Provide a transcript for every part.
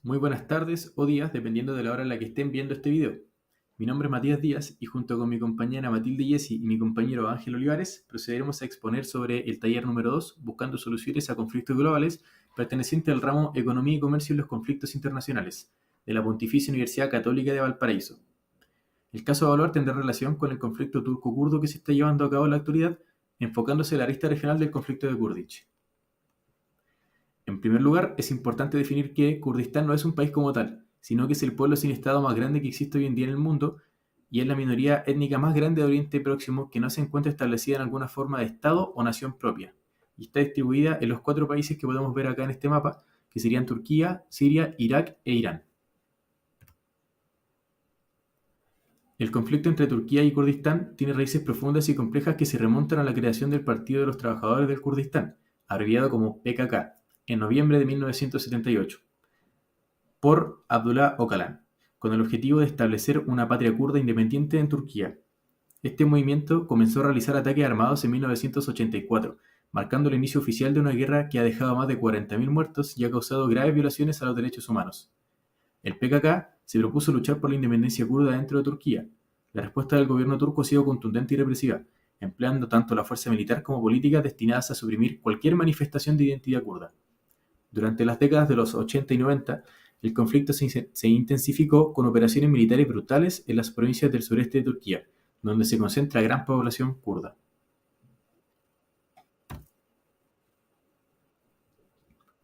Muy buenas tardes o días, dependiendo de la hora en la que estén viendo este video. Mi nombre es Matías Díaz y junto con mi compañera Matilde Yesi y mi compañero Ángel Olivares procederemos a exponer sobre el taller número 2, Buscando soluciones a conflictos globales, perteneciente al ramo Economía y Comercio y los conflictos internacionales, de la Pontificia Universidad Católica de Valparaíso. El caso a evaluar tendrá relación con el conflicto turco-kurdo que se está llevando a cabo en la actualidad, enfocándose en la arista regional del conflicto de Kurdish. En primer lugar, es importante definir que Kurdistán no es un país como tal, sino que es el pueblo sin Estado más grande que existe hoy en día en el mundo y es la minoría étnica más grande de Oriente Próximo que no se encuentra establecida en alguna forma de Estado o nación propia. Y está distribuida en los 4 países que podemos ver acá en este mapa, que serían Turquía, Siria, Irak e Irán. El conflicto entre Turquía y Kurdistán tiene raíces profundas y complejas que se remontan a la creación del Partido de los Trabajadores del Kurdistán, abreviado como PKK, en noviembre de 1978, por Abdullah Öcalan, con el objetivo de establecer una patria kurda independiente en Turquía. Este movimiento comenzó a realizar ataques armados en 1984, marcando el inicio oficial de una guerra que ha dejado más de 40.000 muertos y ha causado graves violaciones a los derechos humanos. El PKK se propuso luchar por la independencia kurda dentro de Turquía. La respuesta del gobierno turco ha sido contundente y represiva, empleando tanto la fuerza militar como políticas destinadas a suprimir cualquier manifestación de identidad kurda. Durante las décadas de los 80 y 90, el conflicto se intensificó con operaciones militares brutales en las provincias del sureste de Turquía, donde se concentra gran población kurda.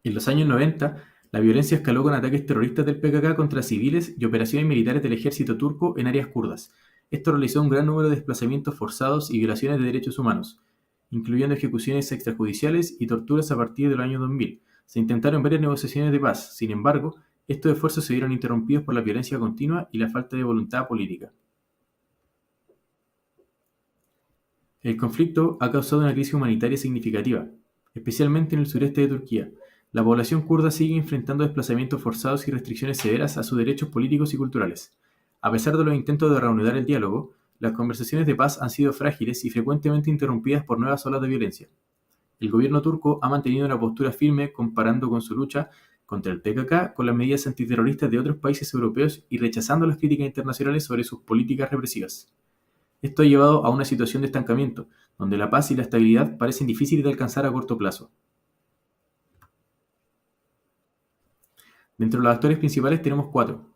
En los años 90, la violencia escaló con ataques terroristas del PKK contra civiles y operaciones militares del ejército turco en áreas kurdas. Esto realizó un gran número de desplazamientos forzados y violaciones de derechos humanos, incluyendo ejecuciones extrajudiciales y torturas a partir del año 2000. Se intentaron varias negociaciones de paz, sin embargo, estos esfuerzos se vieron interrumpidos por la violencia continua y la falta de voluntad política. El conflicto ha causado una crisis humanitaria significativa, especialmente en el sureste de Turquía. La población kurda sigue enfrentando desplazamientos forzados y restricciones severas a sus derechos políticos y culturales. A pesar de los intentos de reanudar el diálogo, las conversaciones de paz han sido frágiles y frecuentemente interrumpidas por nuevas olas de violencia. El gobierno turco ha mantenido una postura firme comparando con su lucha contra el PKK con las medidas antiterroristas de otros países europeos y rechazando las críticas internacionales sobre sus políticas represivas. Esto ha llevado a una situación de estancamiento, donde la paz y la estabilidad parecen difíciles de alcanzar a corto plazo. Dentro de los actores principales tenemos 4,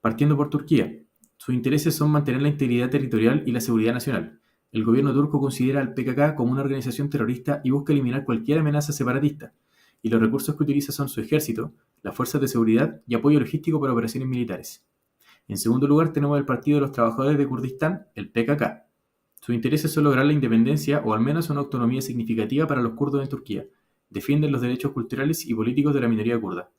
partiendo por Turquía. Sus intereses son mantener la integridad territorial y la seguridad nacional. El gobierno turco considera al PKK como una organización terrorista y busca eliminar cualquier amenaza separatista, y los recursos que utiliza son su ejército, las fuerzas de seguridad y apoyo logístico para operaciones militares. En segundo lugar tenemos el Partido de los Trabajadores de Kurdistán, el PKK. Sus intereses son lograr la independencia o al menos una autonomía significativa para los kurdos en Turquía. Defienden los derechos culturales y políticos de la minoría kurda.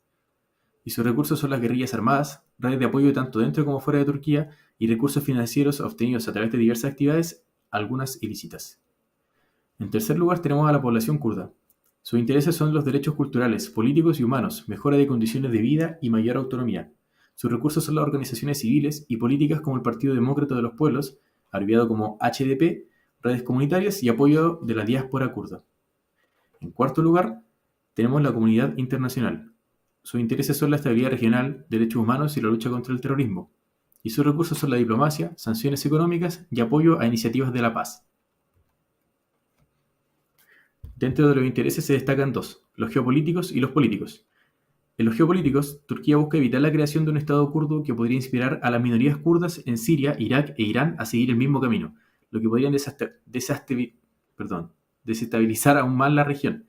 Y sus recursos son las guerrillas armadas, redes de apoyo tanto dentro como fuera de Turquía y recursos financieros obtenidos a través de diversas actividades, algunas ilícitas. En tercer lugar tenemos a la población kurda. Sus intereses son los derechos culturales, políticos y humanos, mejora de condiciones de vida y mayor autonomía. Sus recursos son las organizaciones civiles y políticas como el Partido Demócrata de los Pueblos, abreviado como HDP, redes comunitarias y apoyo de la diáspora kurda. En cuarto lugar, tenemos la comunidad internacional. Sus intereses son la estabilidad regional, derechos humanos y la lucha contra el terrorismo. Y sus recursos son la diplomacia, sanciones económicas y apoyo a iniciativas de la paz. Dentro de los intereses se destacan 2, los geopolíticos y los políticos. En los geopolíticos, Turquía busca evitar la creación de un Estado kurdo que podría inspirar a las minorías kurdas en Siria, Irak e Irán a seguir el mismo camino, lo que podría desestabilizar aún más la región.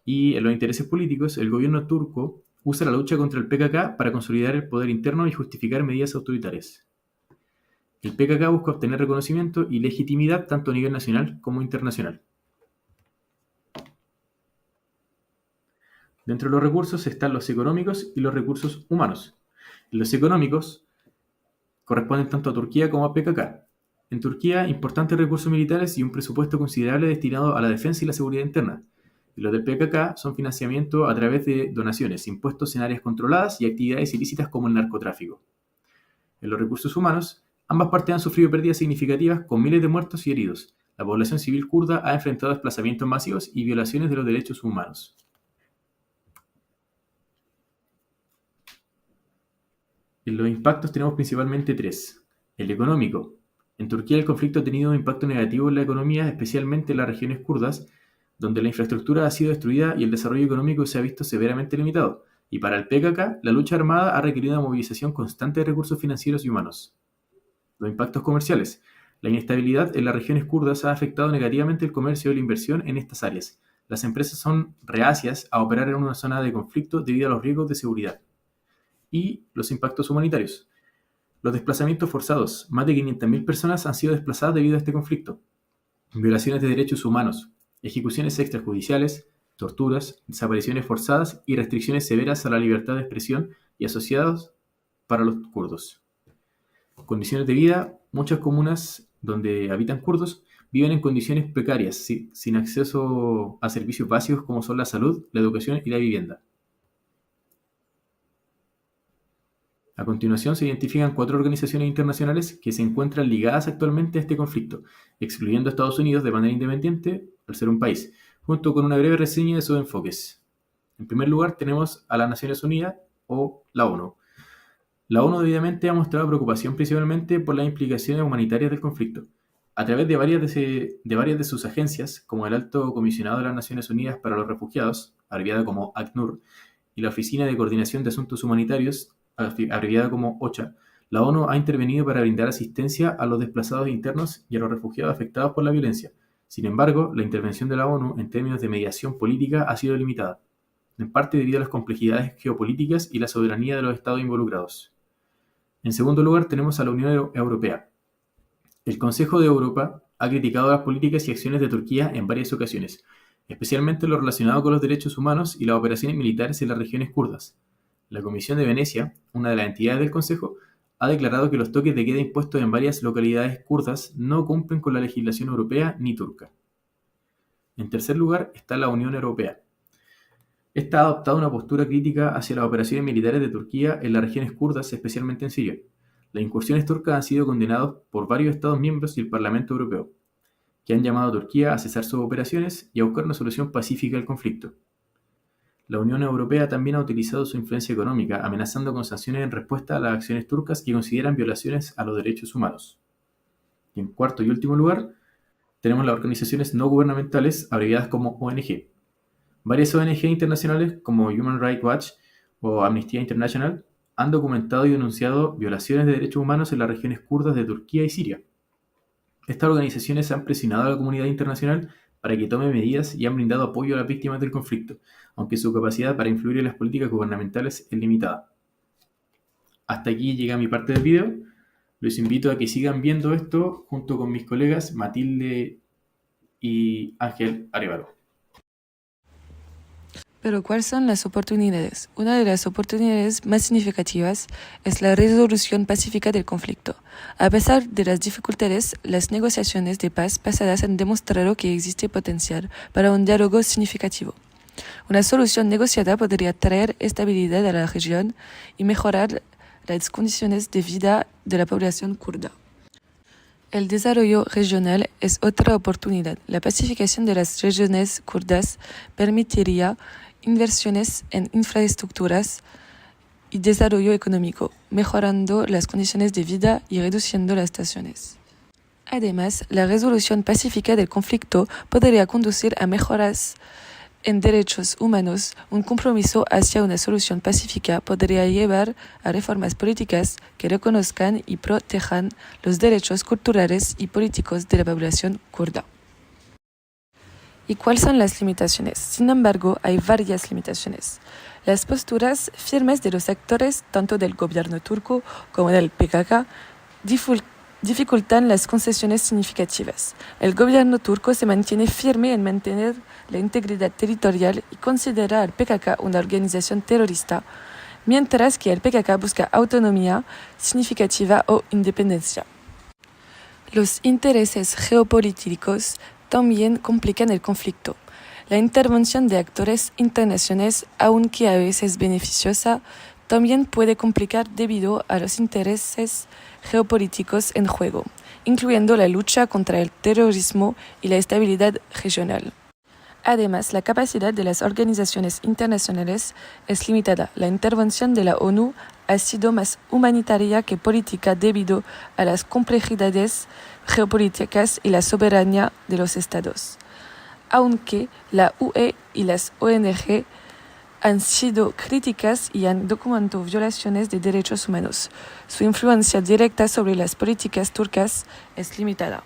Y en los intereses políticos, el gobierno turco usa la lucha contra el PKK para consolidar el poder interno y justificar medidas autoritarias. El PKK busca obtener reconocimiento y legitimidad tanto a nivel nacional como internacional. Dentro de los recursos están los económicos y los recursos humanos. Los económicos corresponden tanto a Turquía como a PKK. En Turquía, importantes recursos militares y un presupuesto considerable destinado a la defensa y la seguridad interna. Y los del PKK son financiamiento a través de donaciones, impuestos en áreas controladas y actividades ilícitas como el narcotráfico. En los recursos humanos, ambas partes han sufrido pérdidas significativas con miles de muertos y heridos. La población civil kurda ha enfrentado desplazamientos masivos y violaciones de los derechos humanos. En los impactos tenemos principalmente tres. El económico. En Turquía el conflicto ha tenido un impacto negativo en la economía, especialmente en las regiones kurdas, donde la infraestructura ha sido destruida y el desarrollo económico se ha visto severamente limitado. Y para el PKK, la lucha armada ha requerido una movilización constante de recursos financieros y humanos. Los impactos comerciales. La inestabilidad en las regiones kurdas ha afectado negativamente el comercio y la inversión en estas áreas. Las empresas son reacias a operar en una zona de conflicto debido a los riesgos de seguridad. Y los impactos humanitarios. Los desplazamientos forzados. Más de 500.000 personas han sido desplazadas debido a este conflicto. Violaciones de derechos humanos, ejecuciones extrajudiciales, torturas, desapariciones forzadas y restricciones severas a la libertad de expresión y asociados para los kurdos. Condiciones de vida. Muchas comunas donde habitan kurdos viven en condiciones precarias, sin acceso a servicios básicos como son la salud, la educación y la vivienda. A continuación se identifican 4 organizaciones internacionales que se encuentran ligadas actualmente a este conflicto, excluyendo a Estados Unidos de manera independiente al ser un país, junto con una breve reseña de sus enfoques. En primer lugar tenemos a las Naciones Unidas o la ONU. La ONU debidamente ha mostrado preocupación principalmente por las implicaciones humanitarias del conflicto. A través de varias de sus agencias, como el Alto Comisionado de las Naciones Unidas para los Refugiados, abreviada como ACNUR, y la Oficina de Coordinación de Asuntos Humanitarios, abreviada como OCHA, la ONU ha intervenido para brindar asistencia a los desplazados internos y a los refugiados afectados por la violencia. Sin embargo, la intervención de la ONU en términos de mediación política ha sido limitada, en parte debido a las complejidades geopolíticas y la soberanía de los estados involucrados. En segundo lugar, tenemos a la Unión Europea. El Consejo de Europa ha criticado las políticas y acciones de Turquía en varias ocasiones, especialmente lo relacionado con los derechos humanos y las operaciones militares en las regiones kurdas. La Comisión de Venecia, una de las entidades del Consejo, ha declarado que los toques de queda impuestos en varias localidades kurdas no cumplen con la legislación europea ni turca. En tercer lugar está la Unión Europea. Esta ha adoptado una postura crítica hacia las operaciones militares de Turquía en las regiones kurdas, especialmente en Siria. Las incursiones turcas han sido condenadas por varios Estados miembros y el Parlamento Europeo, que han llamado a Turquía a cesar sus operaciones y a buscar una solución pacífica al conflicto. La Unión Europea también ha utilizado su influencia económica, amenazando con sanciones en respuesta a las acciones turcas que consideran violaciones a los derechos humanos. Y en cuarto y último lugar, tenemos las organizaciones no gubernamentales, abreviadas como ONG. Varias ONG internacionales, como Human Rights Watch o Amnesty International, han documentado y denunciado violaciones de derechos humanos en las regiones kurdas de Turquía y Siria. Estas organizaciones han presionado a la comunidad internacional para que tome medidas y han brindado apoyo a las víctimas del conflicto, aunque su capacidad para influir en las políticas gubernamentales es limitada. Hasta aquí llega mi parte del video. Los invito a que sigan viendo esto junto con mis colegas Matilde y Ángel Arévalo. Pero ¿cuáles son las oportunidades? Una de las oportunidades más significativas es la resolución pacífica del conflicto. A pesar de las dificultades, las negociaciones de paz pasadas han demostrado que existe potencial para un diálogo significativo. Una solución negociada podría traer estabilidad a la región y mejorar las condiciones de vida de la población kurda. El desarrollo regional es otra oportunidad. La pacificación de las regiones kurdas permitiría inversiones en infraestructuras y desarrollo económico, mejorando las condiciones de vida y reduciendo las tensiones. Además, la resolución pacífica del conflicto podría conducir a mejoras en derechos humanos. Un compromiso hacia una solución pacífica podría llevar a reformas políticas que reconozcan y protejan los derechos culturales y políticos de la población kurda. ¿Y cuáles son las limitaciones? Sin embargo, hay varias limitaciones. Las posturas firmes de los actores, tanto del gobierno turco como del PKK, dificultan las concesiones significativas. El gobierno turco se mantiene firme en mantener la integridad territorial y considera al PKK una organización terrorista, mientras que el PKK busca autonomía significativa o independencia. Los intereses geopolíticos también complican el conflicto. La intervención de actores internacionales, aunque a veces beneficiosa, también puede complicar debido a los intereses geopolíticos en juego, incluyendo la lucha contra el terrorismo y la estabilidad regional. Además, la capacidad de las organizaciones internacionales es limitada. La intervención de la ONU ha sido más humanitaria que política debido a las complejidades geopolíticas y la soberanía de los estados. Aunque la UE y las ONG han sido críticas y han documentado violaciones de derechos humanos, su influencia directa sobre las políticas turcas es limitada.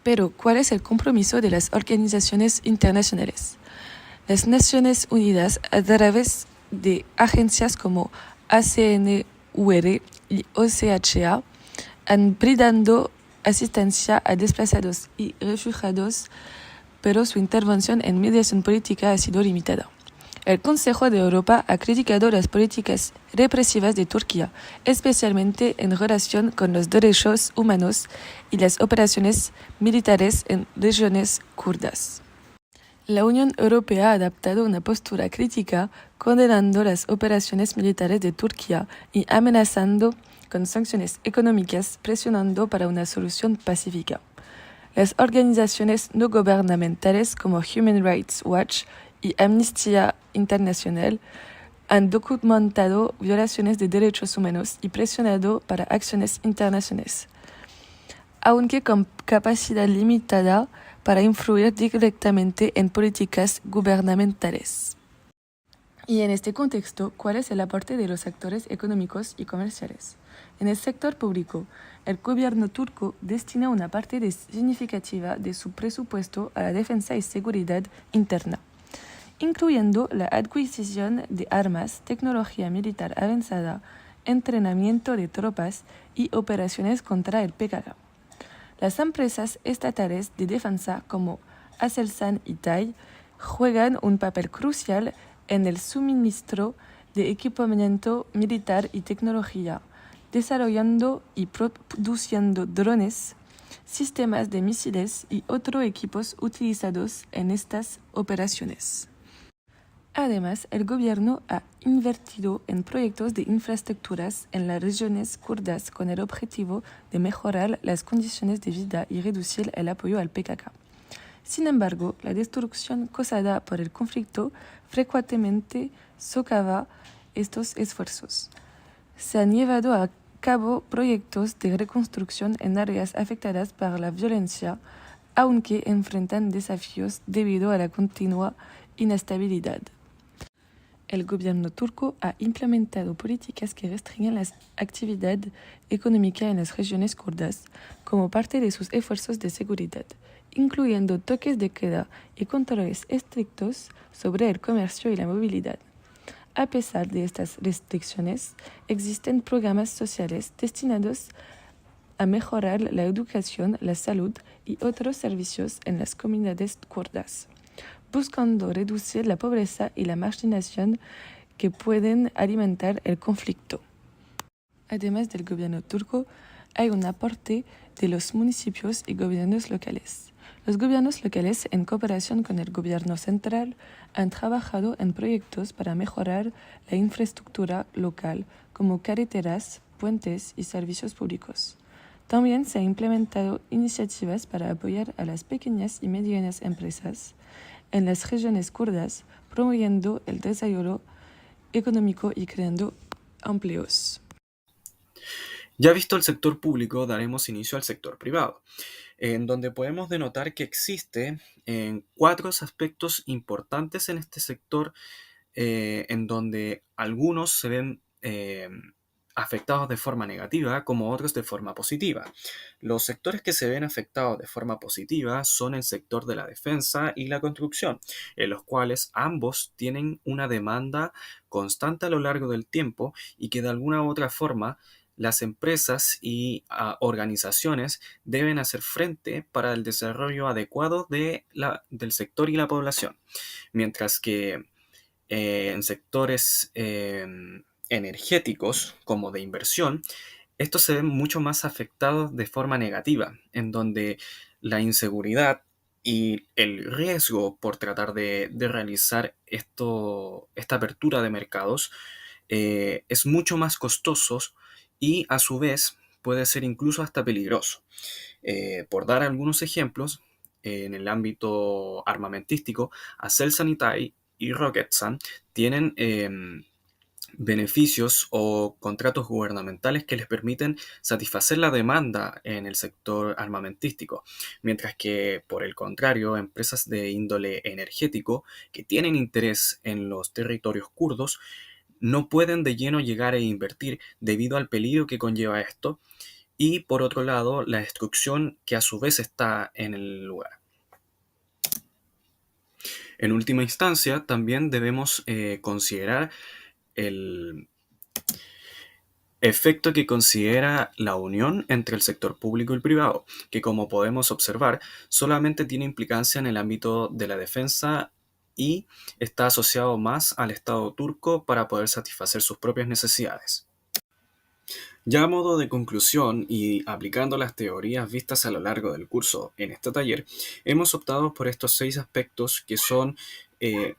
Pero, ¿cuál es el compromiso de las organizaciones internacionales? Las Naciones Unidas, a través de agencias como ACNUR y OCHA, han brindado asistencia a desplazados y refugiados, pero su intervención en mediación política ha sido limitada. El Consejo de Europa ha criticado las políticas represivas de Turquía, especialmente en relación con los derechos humanos y las operaciones militares en regiones kurdas. La Unión Europea ha adoptado una postura crítica, condenando las operaciones militares de Turquía y amenazando con sanciones económicas, presionando para una solución pacífica. Las organizaciones no gubernamentales como Human Rights Watch y Amnistía Internacional han documentado violaciones de derechos humanos y presionado para acciones internacionales, aunque con capacidad limitada para influir directamente en políticas gubernamentales. Y en este contexto, ¿cuál es el aporte de los actores económicos y comerciales? En el sector público, el gobierno turco destina una parte significativa de su presupuesto a la defensa y seguridad interna, incluyendo la adquisición de armas, tecnología militar avanzada, entrenamiento de tropas y operaciones contra el PKK. Las empresas estatales de defensa como Aselsan y TAI juegan un papel crucial en el suministro de equipamiento militar y tecnología, desarrollando y produciendo drones, sistemas de misiles y otros equipos utilizados en estas operaciones. Además, el gobierno ha invertido en proyectos de infraestructuras en las regiones kurdas con el objetivo de mejorar las condiciones de vida y reducir el apoyo al PKK. Sin embargo, la destrucción causada por el conflicto frecuentemente socava estos esfuerzos. Se han llevado a cabo proyectos de reconstrucción en áreas afectadas por la violencia, aunque enfrentan desafíos debido a la continua inestabilidad. El gobierno turco ha implementado políticas que restringen la actividad económica en las regiones kurdas como parte de sus esfuerzos de seguridad, incluyendo toques de queda y controles estrictos sobre el comercio y la movilidad. A pesar de estas restricciones, existen programas sociales destinados a mejorar la educación, la salud y otros servicios en las comunidades kurdas, buscando reducir la pobreza y la marginación que pueden alimentar el conflicto. Además del gobierno turco, hay un aporte de los municipios y gobiernos locales. Los gobiernos locales, en cooperación con el gobierno central, han trabajado en proyectos para mejorar la infraestructura local, como carreteras, puentes y servicios públicos. También se han implementado iniciativas para apoyar a las pequeñas y medianas empresas en las regiones kurdas, promoviendo el desarrollo económico y creando empleos. Ya visto el sector público, daremos inicio al sector privado, en donde podemos denotar que existe cuatro aspectos importantes en este sector, en donde algunos se ven afectados de forma negativa, como otros de forma positiva. Los sectores que se ven afectados de forma positiva son el sector de la defensa y la construcción, en los cuales ambos tienen una demanda constante a lo largo del tiempo y que de alguna u otra forma las empresas y organizaciones deben hacer frente para el desarrollo adecuado del sector y la población. Mientras que en sectores energéticos como de inversión, estos se ven mucho más afectados de forma negativa, en donde la inseguridad y el riesgo por tratar de realizar esta apertura de mercados es mucho más costoso y a su vez puede ser incluso hasta peligroso. Por dar algunos ejemplos, en el ámbito armamentístico, Aselsan y TAI y Roketsan tienen beneficios o contratos gubernamentales que les permiten satisfacer la demanda en el sector armamentístico, mientras que, por el contrario, empresas de índole energético que tienen interés en los territorios kurdos no pueden de lleno llegar a invertir debido al peligro que conlleva esto y, por otro lado, la destrucción que a su vez está en el lugar. En última instancia, también debemos considerar el efecto que considera la unión entre el sector público y el privado, que como podemos observar, solamente tiene implicancia en el ámbito de la defensa y está asociado más al Estado turco para poder satisfacer sus propias necesidades. Ya a modo de conclusión y aplicando las teorías vistas a lo largo del curso en este taller, hemos optado por estos 6 aspectos que son eh,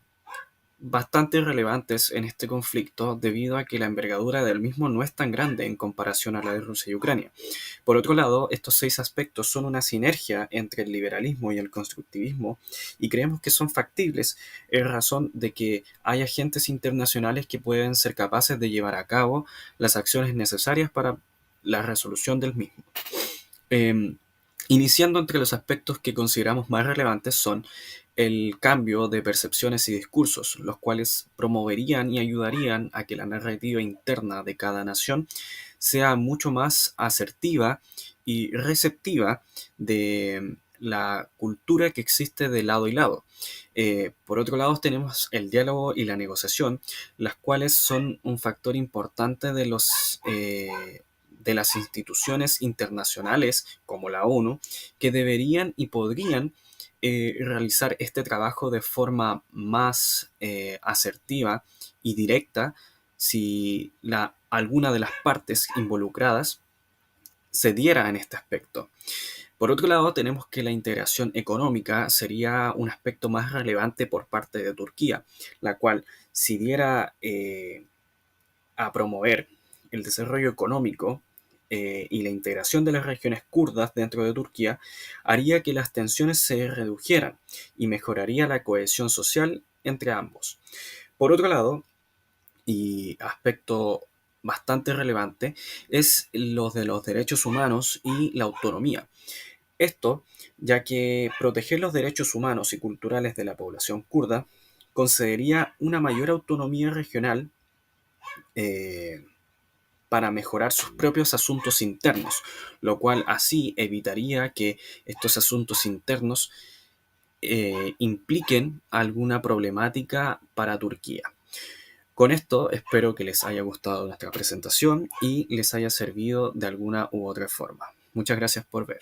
bastante relevantes en este conflicto debido a que la envergadura del mismo no es tan grande en comparación a la de Rusia y Ucrania. Por otro lado, estos 6 aspectos son una sinergia entre el liberalismo y el constructivismo y creemos que son factibles en razón de que hay agentes internacionales que pueden ser capaces de llevar a cabo las acciones necesarias para la resolución del mismo. Em, Iniciando entre los aspectos que consideramos más relevantes son el cambio de percepciones y discursos, los cuales promoverían y ayudarían a que la narrativa interna de cada nación sea mucho más asertiva y receptiva de la cultura que existe de lado y lado. Por otro lado, tenemos el diálogo y la negociación, las cuales son un factor importante de las instituciones internacionales como la ONU, que deberían y podrían realizar este trabajo de forma más asertiva y directa si alguna de las partes involucradas cediera en este aspecto. Por otro lado, tenemos que la integración económica sería un aspecto más relevante por parte de Turquía, la cual, si diera a promover el desarrollo económico y la integración de las regiones kurdas dentro de Turquía, haría que las tensiones se redujeran y mejoraría la cohesión social entre ambos. Por otro lado, y aspecto bastante relevante, es los de los derechos humanos y la autonomía. Esto, ya que proteger los derechos humanos y culturales de la población kurda concedería una mayor autonomía regional eh, para mejorar sus propios asuntos internos, lo cual así evitaría que estos asuntos internos impliquen alguna problemática para Turquía. Con esto espero que les haya gustado nuestra presentación y les haya servido de alguna u otra forma. Muchas gracias por ver.